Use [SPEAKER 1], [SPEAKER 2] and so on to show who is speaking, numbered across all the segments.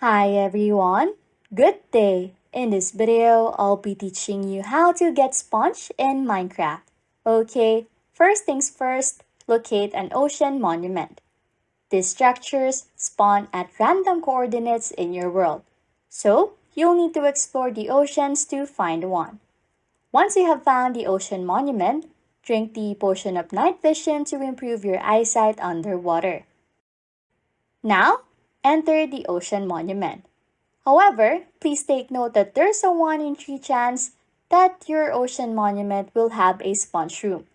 [SPEAKER 1] Hi everyone, good day! In this video, I'll be teaching you how to get sponge in Minecraft. Okay, first things first, locate an ocean monument. These structures spawn at random coordinates in your world, so you'll need to explore the oceans to find one. Once you have found the ocean monument, drink the potion of night vision to improve your eyesight underwater. Now, enter the ocean monument. However, please take note that there's a 1 in 3 chance that your ocean monument will have a sponge room.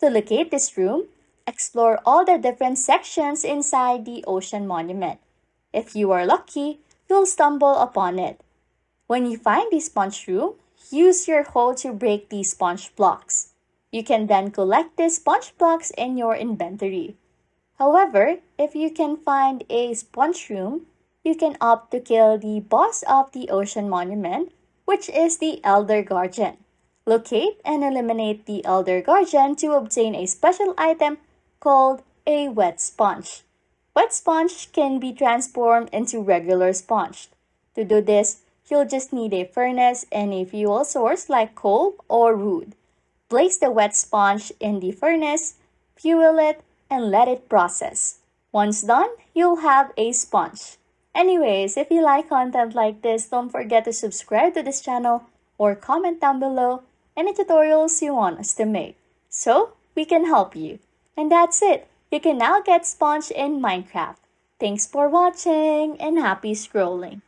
[SPEAKER 1] To locate this room, explore all the different sections inside the ocean monument. If you are lucky, you'll stumble upon it. When you find the sponge room, use your hoe to break the sponge blocks. You can then collect the sponge blocks in your inventory. However, if you can find a sponge room, you can opt to kill the boss of the ocean monument, which is the Elder Guardian. Locate and eliminate the Elder Guardian to obtain a special item called a wet sponge. Wet sponge can be transformed into regular sponge. To do this, you'll just need a furnace and a fuel source like coal or wood. Place the wet sponge in the furnace, fuel it, and let it process. Once done, you'll have a sponge. Anyways, if you like content like this, don't forget to subscribe to this channel or comment down below any tutorials you want us to make so we can help you. And that's it. You can now get sponge in Minecraft. Thanks for watching and happy scrolling.